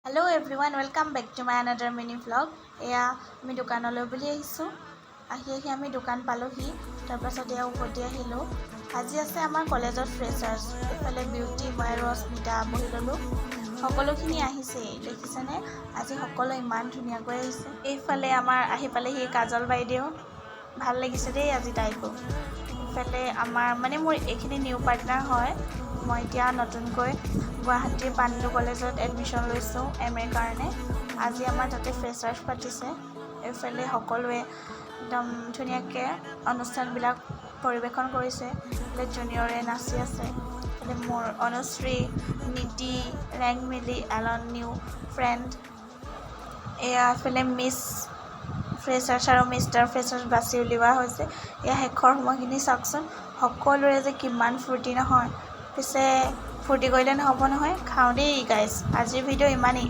Hello everyone, welcome back to my another mini vlog. এয়া আমি দোকানলৈ বুলি আহিছো। আহি আমি দোকান পালোহি। তাৰ পাছত এয়া উভতি আহিলো। আজি আছে আমাৰ কলেজত ফ্ৰেছাৰ্ছ। এফালে বিউটি মই ৰশ্মিতা বহি ললো। সকলোখিনি আহিছে দেখিছেনে? আজি সকলো ইমান ধুনীয়াকৈ আহিছে। এইফালে আমাৰ আহি পালেহি কাজল বাইদেউ। ভাল লাগিছে দেই আজি তাইকো। ইফালে আমাৰ মানে মোৰ এইখিনি নিউ পাৰ্টনাৰ হয়। মই এতিয়া নতুনকৈ গুৱাহাটীৰ পাণ্ডু কলেজত এডমিশ্যন লৈছোঁ MA কাৰণে। আজি আমাৰ তাতে ফ্ৰেছাৰ্ছ পাতিছে। এইফালে সকলোৱে একদম ধুনীয়াকৈ অনুষ্ঠানবিলাক পৰিৱেশন কৰিছে। এইফালে জুনিয়ৰে নাচি আছে। এইফালে মোৰ অনুশ্ৰী, নীতি, ৰেংমিলি, এলন নিউ ফ্ৰেণ্ড। এয়া এইফালে মিছ ফ্ৰেছাৰ্ছ আৰু মিষ্টাৰ ফ্ৰেছাৰ্ছ বাছি উলিওৱা হৈছে। এয়া শেষৰ সময়খিনি চাওকচোন, সকলোৰে যে কিমান ফূৰ্তি নহয়। পিছে ফূৰ্তি কৰিলে নহ'ব নহয়, খাওঁ দেই গাইজ। আজিৰ ভিডিঅ' ইমানেই।